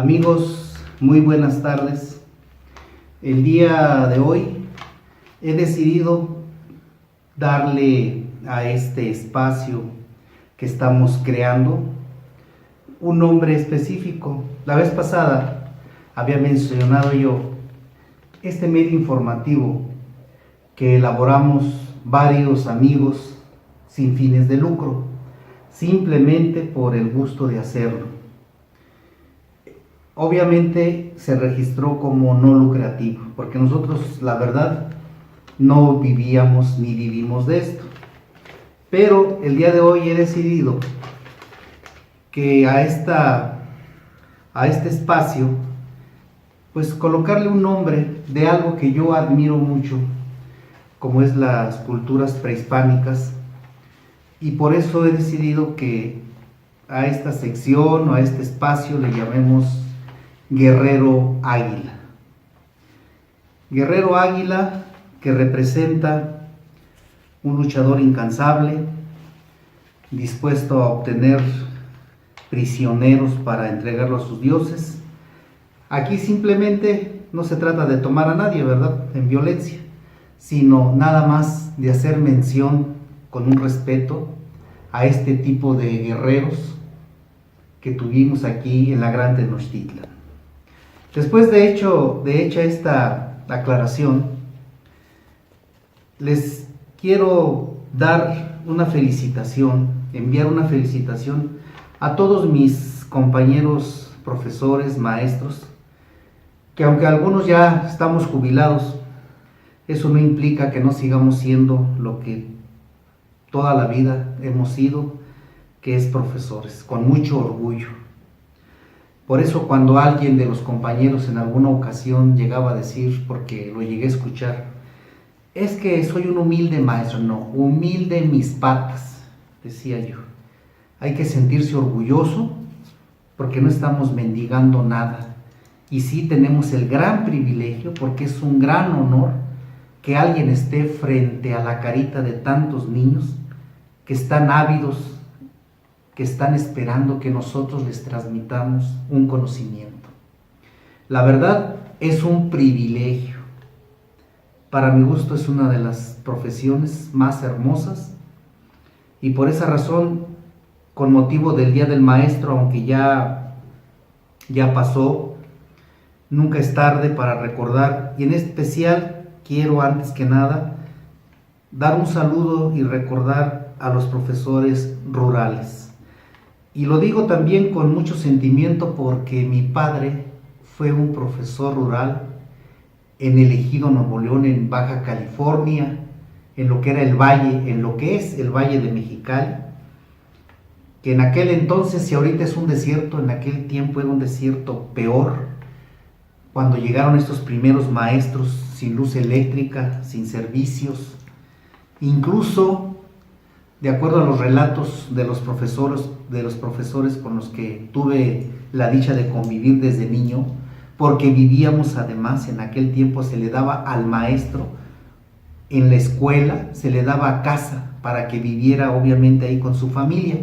Amigos, muy buenas tardes. El día de hoy he decidido darle a este espacio que estamos creando un nombre específico. La vez pasada había mencionado yo este medio informativo que elaboramos varios amigos sin fines de lucro, simplemente por el gusto de hacerlo. Obviamente se registró como no lucrativo, porque nosotros, la verdad, no vivíamos ni vivimos de esto. Pero el día de hoy he decidido que a este espacio, pues colocarle un nombre de algo que yo admiro mucho, como es las culturas prehispánicas, y por eso he decidido que a esta sección o a este espacio le llamemos Guerrero Águila. Guerrero Águila, que representa un luchador incansable, dispuesto a obtener prisioneros para entregarlos a sus dioses. Aquí simplemente no se trata de tomar a nadie, ¿verdad?, en violencia, sino nada más de hacer mención con un respeto a este tipo de guerreros que tuvimos aquí en la Gran Tenochtitlan. Después de hecha esta aclaración, les quiero dar una felicitación, enviar una felicitación a todos mis compañeros, profesores, maestros, que aunque algunos ya estamos jubilados, eso no implica que no sigamos siendo lo que toda la vida hemos sido, que es profesores, con mucho orgullo. Por eso cuando alguien de los compañeros en alguna ocasión llegaba a decir, porque lo llegué a escuchar, es que soy un humilde maestro, no, humilde en mis patas, decía yo. Hay que sentirse orgulloso porque no estamos mendigando nada. Y sí tenemos el gran privilegio, porque es un gran honor que alguien esté frente a la carita de tantos niños que están ávidos, que están esperando que nosotros les transmitamos un conocimiento. La verdad, es un privilegio. Para mi gusto es una de las profesiones más hermosas, y por esa razón, con motivo del Día del Maestro, aunque ya pasó, nunca es tarde para recordar, y en especial quiero antes que nada dar un saludo y recordar a los profesores rurales. Y lo digo también con mucho sentimiento porque mi padre fue un profesor rural en el Ejido Nuevo León, en Baja California, en lo que era el valle, en lo que es el Valle de Mexicali, que en aquel entonces, si ahorita es un desierto, en aquel tiempo era un desierto peor, cuando llegaron estos primeros maestros sin luz eléctrica, sin servicios, incluso de acuerdo a los relatos de los profesores con los que tuve la dicha de convivir desde niño, porque vivíamos además, en aquel tiempo se le daba al maestro en la escuela, se le daba casa para que viviera obviamente ahí con su familia.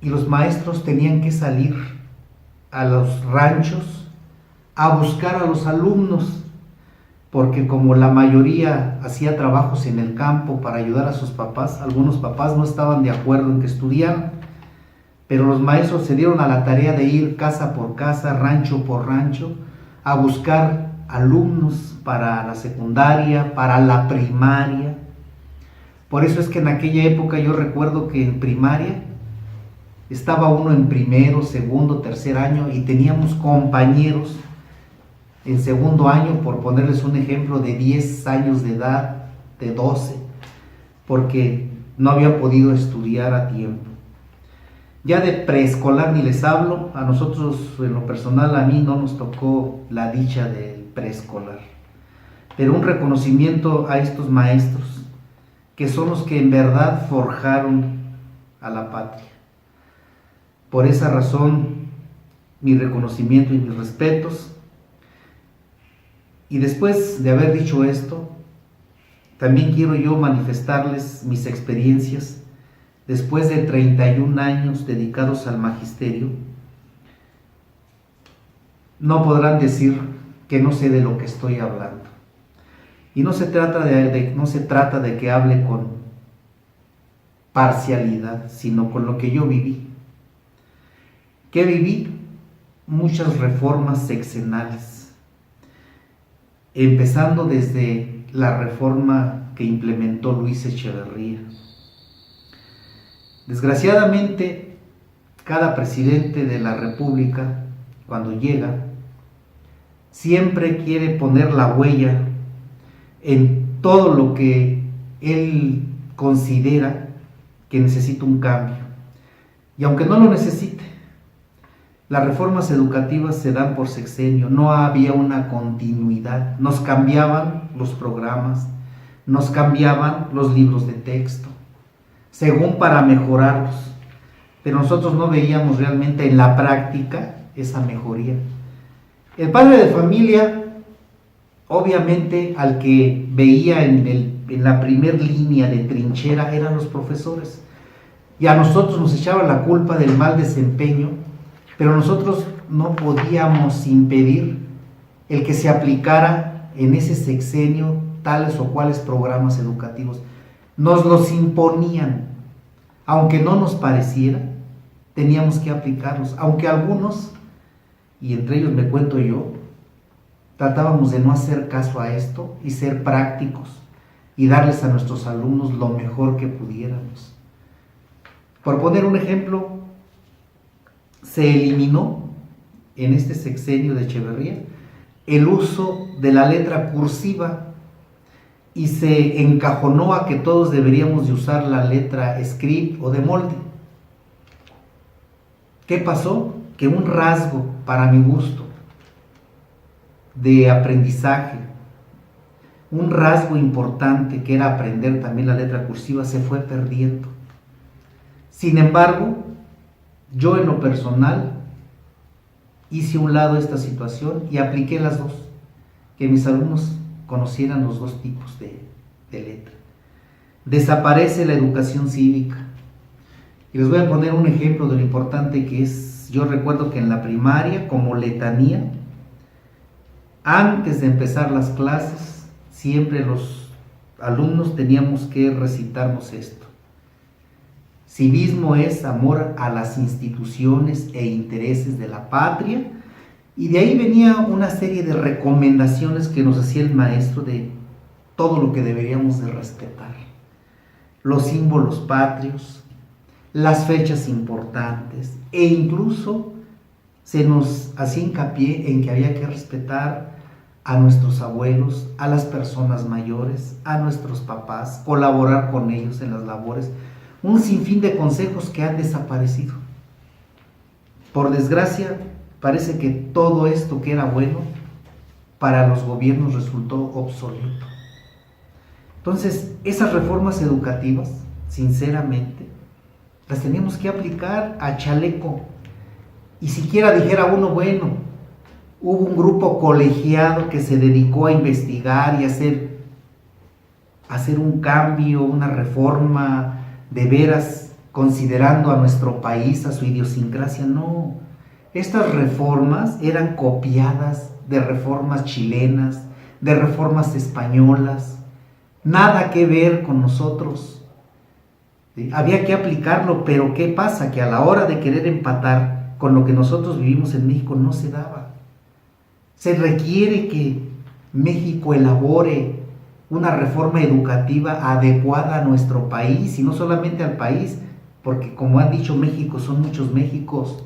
Y los maestros tenían que salir a los ranchos a buscar a los alumnos, porque como la mayoría hacía trabajos en el campo para ayudar a sus papás, algunos papás no estaban de acuerdo en que estudiaran, pero los maestros se dieron a la tarea de ir casa por casa, rancho por rancho, a buscar alumnos para la secundaria, para la primaria. Por eso es que en aquella época yo recuerdo que en primaria estaba uno en primero, segundo, tercer año, y teníamos compañeros en segundo año, por ponerles un ejemplo, de 10 años de edad, de 12, porque no habían podido estudiar a tiempo. Ya de preescolar ni les hablo, a nosotros en lo personal, a mí no nos tocó la dicha del preescolar, pero un reconocimiento a estos maestros, que son los que en verdad forjaron a la patria. Por esa razón, mi reconocimiento y mis respetos. Y después de haber dicho esto, también quiero yo manifestarles mis experiencias después de 31 años dedicados al magisterio, no podrán decir que no sé de lo que estoy hablando. Y no se trata no se trata de que hable con parcialidad, sino con lo que yo viví. ¿Qué viví? Muchas reformas sexenales, empezando desde la reforma que implementó Luis Echeverría. Desgraciadamente, cada presidente de la República, cuando llega, siempre quiere poner la huella en todo lo que él considera que necesita un cambio. Y aunque no lo necesite, las reformas educativas se dan por sexenio, no había una continuidad. Nos cambiaban los programas, nos cambiaban los libros de texto, según para mejorarlos. Pero nosotros no veíamos realmente en la práctica esa mejoría. El padre de familia, obviamente, al que veía en la primer línea de trinchera eran los profesores. Y a nosotros nos echaban la culpa del mal desempeño, pero nosotros no podíamos impedir el que se aplicara en ese sexenio tales o cuales programas educativos. Nos los imponían, aunque no nos pareciera, teníamos que aplicarlos, aunque algunos, y entre ellos me cuento yo, tratábamos de no hacer caso a esto y ser prácticos y darles a nuestros alumnos lo mejor que pudiéramos. Por poner un ejemplo, se eliminó en este sexenio de Echeverría el uso de la letra cursiva y se encajonó a que todos deberíamos de usar la letra script o de molde. ¿Qué pasó? Que un rasgo, para mi gusto, de aprendizaje, un rasgo importante que era aprender también la letra cursiva, se fue perdiendo. Sin embargo, yo en lo personal hice a un lado esta situación y apliqué las dos, que mis alumnos conocieran los dos tipos de letra. Desaparece la educación cívica. Y les voy a poner un ejemplo de lo importante que es. Yo recuerdo que en la primaria, como letanía, antes de empezar las clases, siempre los alumnos teníamos que recitarnos esto. Civismo es amor a las instituciones e intereses de la patria, y de ahí venía una serie de recomendaciones que nos hacía el maestro de todo lo que deberíamos de respetar. Los símbolos patrios, las fechas importantes, e incluso se nos hacía hincapié en que había que respetar a nuestros abuelos, a las personas mayores, a nuestros papás, colaborar con ellos en las labores. Un sinfín de consejos que han desaparecido. Por desgracia, parece que todo esto que era bueno para los gobiernos resultó obsoleto. Entonces, esas reformas educativas, sinceramente, las teníamos que aplicar a chaleco. Y siquiera dijera uno, bueno, hubo un grupo colegiado que se dedicó a investigar y hacer un cambio, una reforma de veras, considerando a nuestro país, a su idiosincrasia. No, estas reformas eran copiadas de reformas chilenas, de reformas españolas, nada que ver con nosotros. ¿Sí? Había que aplicarlo, pero ¿qué pasa? Que a la hora de querer empatar con lo que nosotros vivimos en México no se daba. Se requiere que México elabore una reforma educativa adecuada a nuestro país, y no solamente al país, porque como han dicho, México son muchos Méxicos.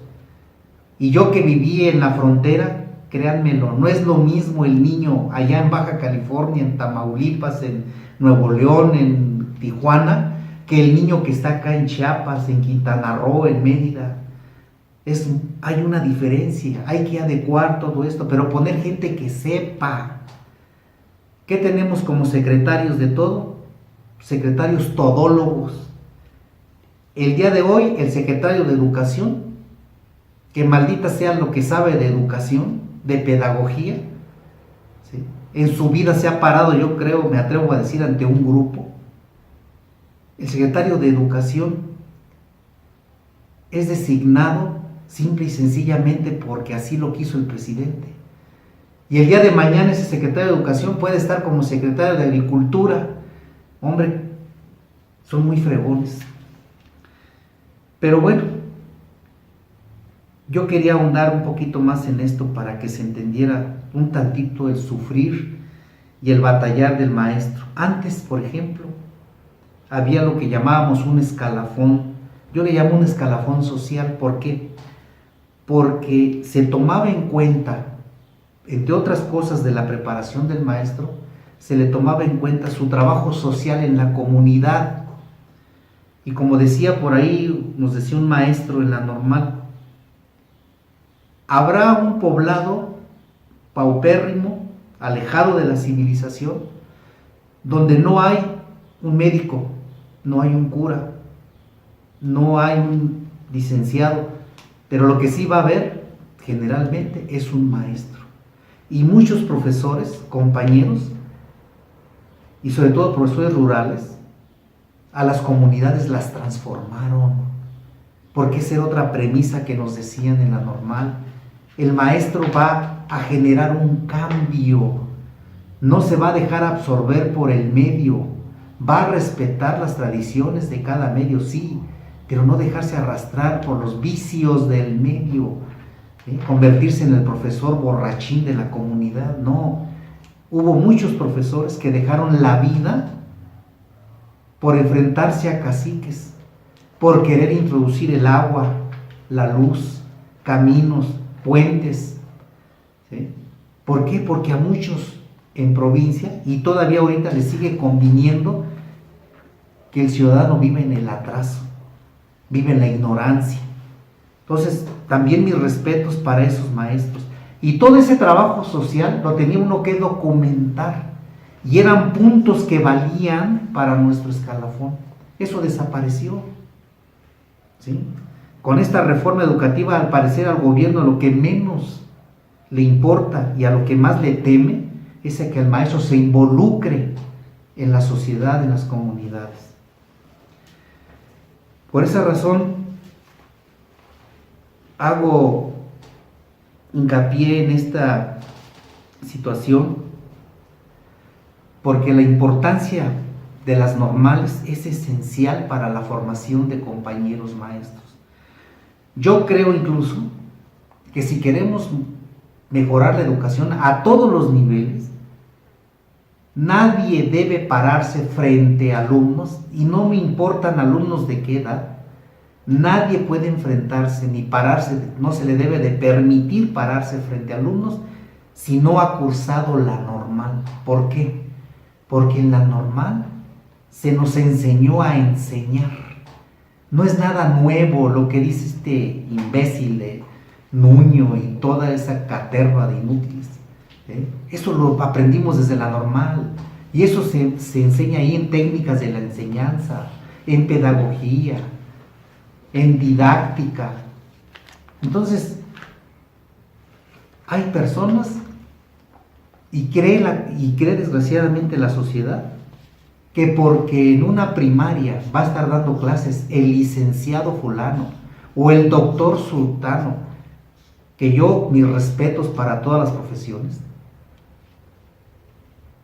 Y yo que viví en la frontera, créanmelo, no es lo mismo el niño allá en Baja California, en Tamaulipas, en Nuevo León, en Tijuana, que el niño que está acá en Chiapas, en Quintana Roo, en Mérida. Hay una diferencia, hay que adecuar todo esto, pero poner gente que sepa. ¿Qué tenemos como secretarios de todo? Secretarios todólogos. El día de hoy, el secretario de Educación, que maldita sea lo que sabe de educación, de pedagogía, ¿sí? En su vida se ha parado, yo creo, me atrevo a decir, ante un grupo. El secretario de Educación es designado simple y sencillamente porque así lo quiso el presidente. Y el día de mañana ese secretario de Educación puede estar como secretario de Agricultura. Hombre, son muy fregones. Pero bueno, yo quería ahondar un poquito más en esto para que se entendiera un tantito el sufrir y el batallar del maestro. Antes, por ejemplo, había lo que llamábamos un escalafón. Yo le llamo un escalafón social. ¿Por qué? Porque se tomaba en cuenta, entre otras cosas de la preparación del maestro, se le tomaba en cuenta su trabajo social en la comunidad. Y como decía por ahí, nos decía un maestro en la normal, habrá un poblado paupérrimo, alejado de la civilización, donde no hay un médico, no hay un cura, no hay un licenciado, pero lo que sí va a haber generalmente es un maestro. Y muchos profesores, compañeros, y sobre todo profesores rurales, a las comunidades las transformaron. Porque esa era otra premisa que nos decían en la normal. El maestro va a generar un cambio, no se va a dejar absorber por el medio, va a respetar las tradiciones de cada medio, sí, pero no dejarse arrastrar por los vicios del medio, convertirse en el profesor borrachín de la comunidad. No, hubo muchos profesores que dejaron la vida por enfrentarse a caciques, por querer introducir el agua, la luz, caminos, puentes. ¿Sí? ¿Por qué? Porque a muchos en provincia, y todavía ahorita les sigue conviniendo que el ciudadano vive en el atraso, vive en la ignorancia. Entonces, también mis respetos para esos maestros. Y todo ese trabajo social lo tenía uno que documentar, y eran puntos que valían para nuestro escalafón. Eso desapareció. ¿Sí? Con esta reforma educativa, al parecer al gobierno lo que menos le importa y a lo que más le teme es a que el maestro se involucre en la sociedad, en las comunidades. Por esa razón hago hincapié en esta situación, porque la importancia de las normales es esencial para la formación de compañeros maestros. Yo creo incluso que si queremos mejorar la educación a todos los niveles, nadie debe pararse frente a alumnos, y no me importan alumnos de qué edad. Nadie puede enfrentarse ni pararse, no se le debe de permitir pararse frente a alumnos si no ha cursado la normal. ¿Por qué? Porque en la normal se nos enseñó a enseñar. No es nada nuevo lo que dice este imbécil de Nuño y toda esa caterva de inútiles. Eso lo aprendimos desde la normal, y eso se enseña ahí en técnicas de la enseñanza, en pedagogía, en didáctica. Entonces, hay personas, y cree desgraciadamente la sociedad, que porque en una primaria va a estar dando clases el licenciado fulano o el doctor sultano, que yo, mis respetos para todas las profesiones,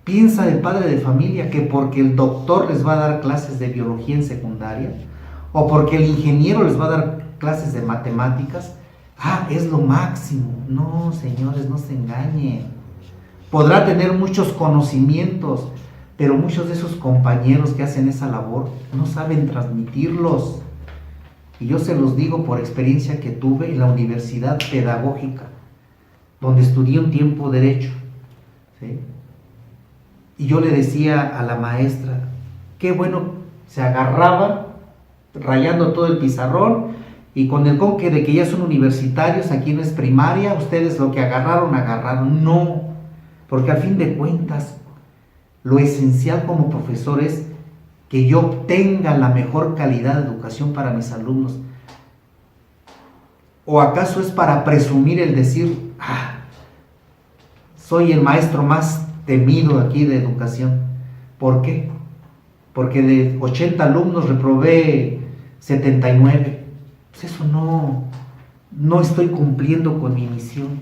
piensa el padre de familia que porque el doctor les va a dar clases de biología en secundaria, o porque el ingeniero les va a dar clases de matemáticas, es lo máximo. No, señores, no se engañen. Podrá tener muchos conocimientos, pero muchos de esos compañeros que hacen esa labor no saben transmitirlos. Y yo se los digo por experiencia que tuve en la Universidad Pedagógica, donde estudié un tiempo Derecho. ¿Sí? Y yo le decía a la maestra, qué bueno, se agarraba rayando todo el pizarrón, y con el conque de que ya son universitarios, aquí no es primaria, ustedes lo que agarraron. No, porque al fin de cuentas, lo esencial como profesor es que yo obtenga la mejor calidad de educación para mis alumnos. ¿O acaso es para presumir el decir, soy el maestro más temido aquí de educación? ¿Por qué? Porque de 80 alumnos reprobé 79. Pues eso no no estoy cumpliendo con mi misión.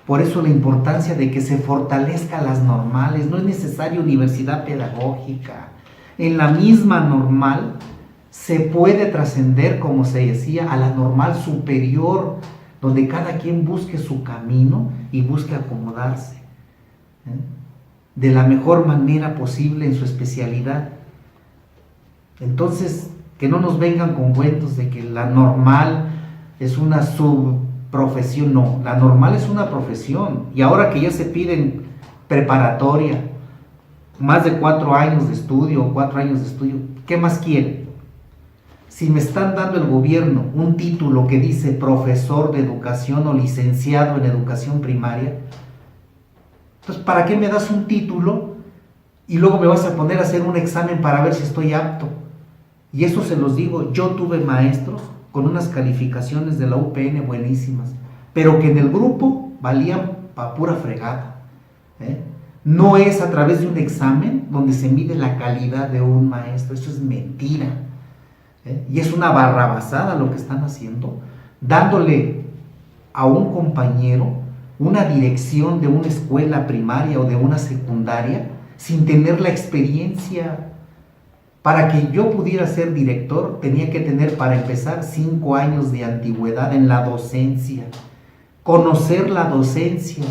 Por eso la importancia de que se fortalezca las normales. No es necesaria universidad pedagógica. En la misma normal se puede trascender, como se decía, a la normal superior, donde cada quien busque su camino y busque acomodarse, de la mejor manera posible en su especialidad. Entonces, que no nos vengan con cuentos de que la normal es una subprofesión. No, la normal es una profesión, y ahora que ya se piden preparatoria, más de 4 años de estudio, 4 años de estudio, ¿qué más quieren? Si me están dando el gobierno un título que dice profesor de educación o licenciado en educación primaria, pues ¿para qué me das un título y luego me vas a poner a hacer un examen para ver si estoy apto? Y eso se los digo, yo tuve maestros con unas calificaciones de la UPN buenísimas, pero que en el grupo valían pa' pura fregada. No es a través de un examen donde se mide la calidad de un maestro, eso es mentira. Y es una barrabasada lo que están haciendo, dándole a un compañero una dirección de una escuela primaria o de una secundaria sin tener la experiencia. Para que yo pudiera ser director tenía que tener, para empezar, 5 años de antigüedad en la docencia, conocer la docencia.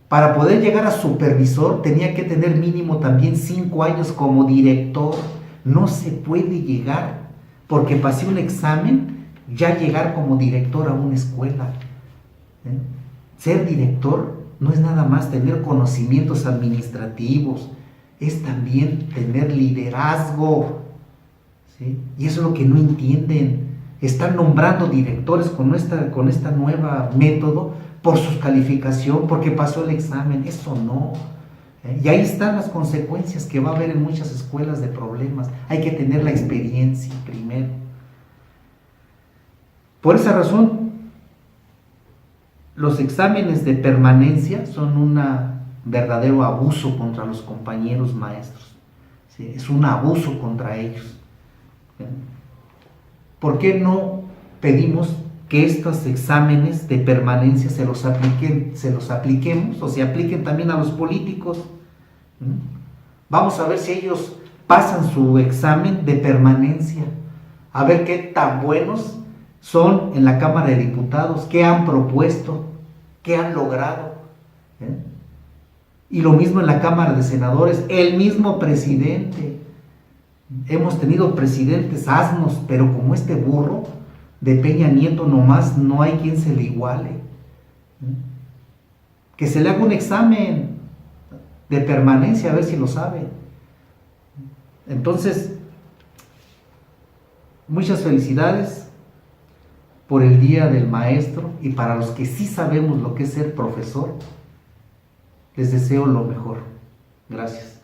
Para poder llegar a supervisor tenía que tener mínimo también 5 años como director. No se puede llegar, porque pasé un examen, ya llegar como director a una escuela. Ser director no es nada más tener conocimientos administrativos, es también tener liderazgo, ¿sí? Y eso es lo que no entienden. Están nombrando directores con esta nueva método por su calificación, porque pasó el examen. Eso no. Y ahí están las consecuencias que va a haber en muchas escuelas de problemas. Hay que tener la experiencia primero. Por esa razón, los exámenes de permanencia son un verdadero abuso contra los compañeros maestros. ¿Sí? Es un abuso contra ellos. ¿Por qué no pedimos que estos exámenes de permanencia se los apliquemos o se apliquen también a los políticos? Vamos a ver si ellos pasan su examen de permanencia, a ver qué tan buenos son en la Cámara de Diputados, qué han propuesto, qué han logrado. Y lo mismo en la Cámara de Senadores, el mismo presidente. Hemos tenido presidentes asnos, pero como este burro de Peña Nieto nomás no hay quien se le iguale. Que se le haga un examen de permanencia a ver si lo sabe. Entonces, muchas felicidades por el Día del Maestro, y para los que sí sabemos lo que es ser profesor, les deseo lo mejor. Gracias.